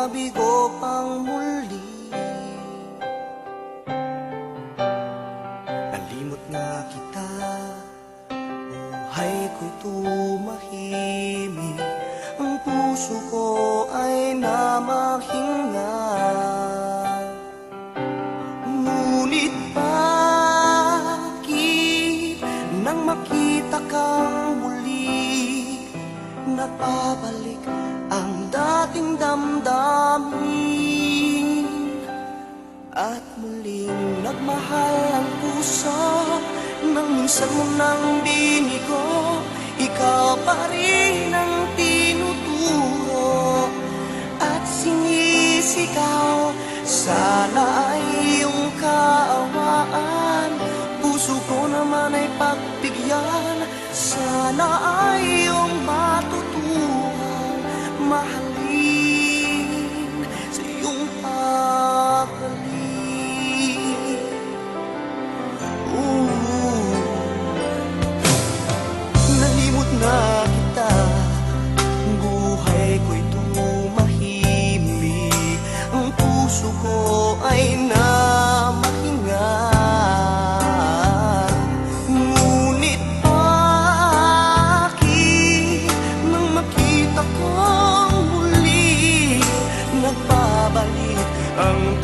mabigo pang muli. Nalimot na kita, buhay ko'y tumahimik, ang puso ko ay namahinga. Ngunit bakit nang makita kang muli, nagbabalik ang dating damdamin, at muling nagmahal ang puso nang minsan mo nang binigo. Ikaw pa rin ang tinuturo at sinisigaw. Sana ay iyong kaawaan, puso ko naman ay pagbigyan. Sana ay iyong matutuhan mahalin sa iyong pagkalit. Nalimot na kita, buhay ko'y tumahimik, ang puso ko ay namahinga. Ngunit bakit nang makita kong muli, nagbabalik ang